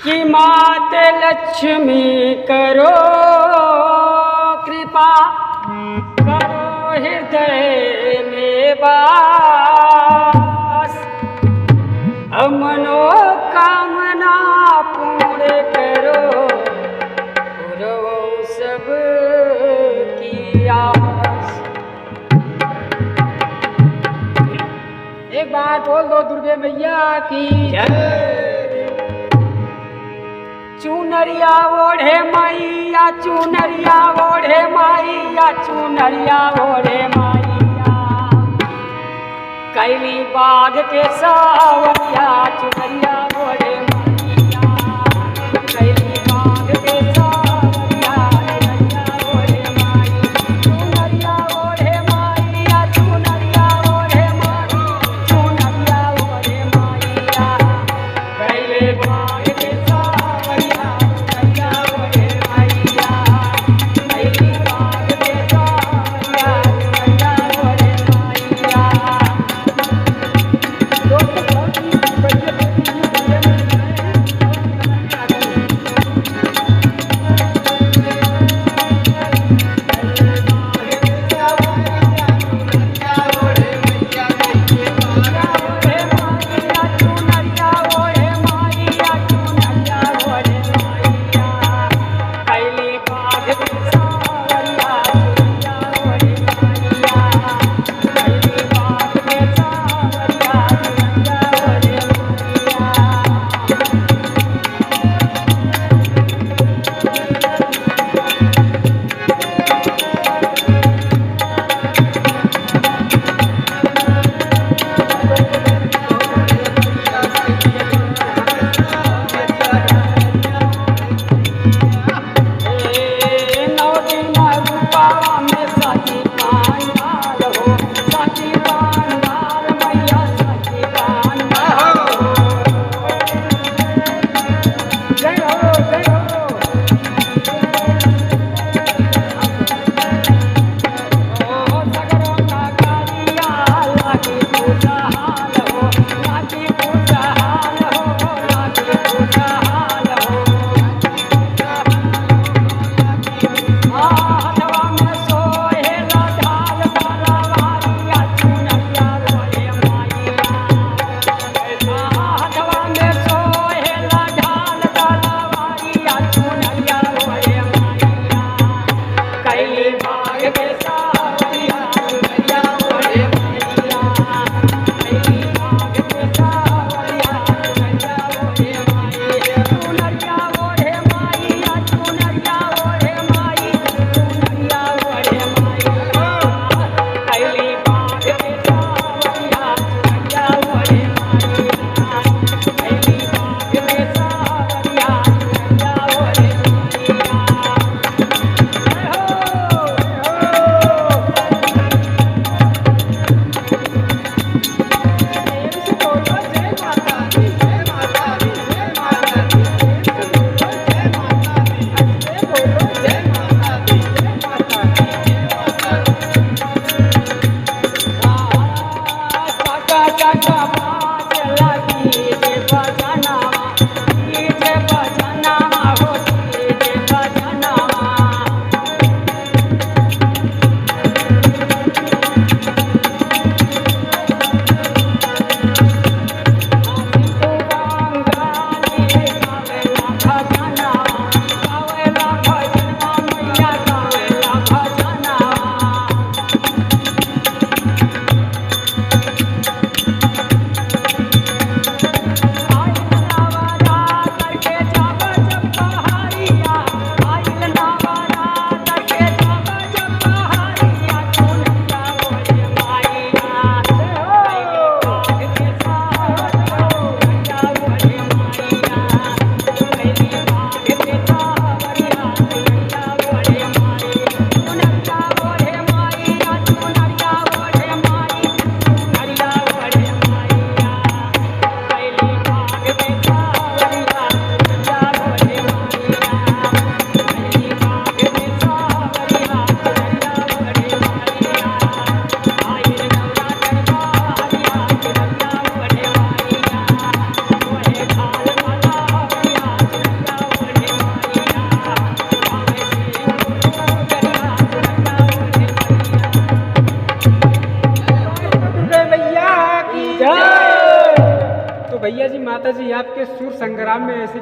कि माते लक्ष्मी करो कृपा, करो हृदय में वास, मनोकामना पूर्ण करो, पूरो सब की आस। एक बार बोल दो दुर्गे मैया की जय। चुनरिया ओढ़े मैया, चुनरिया ओढ़े मैया, चुनरिया ओढ़े मैया, कैली बाग के सावरिया, चुनरिया ओढ़े मैया, कैली बाग के सावरिया, चुनरिया ओढ़े मैया, चुनरिया ओढ़े मैया, चुनरिया ओढ़े मैया, चुनरिया ओढ़े मैया, कैली बाग के सावरिया, चुनरिया ओढ़े मैया, कैली बाग के सावरिया, चुनरिया ओढ़े मैया। तो भैया जी माता जी आपके सुर संग्राम में ऐसी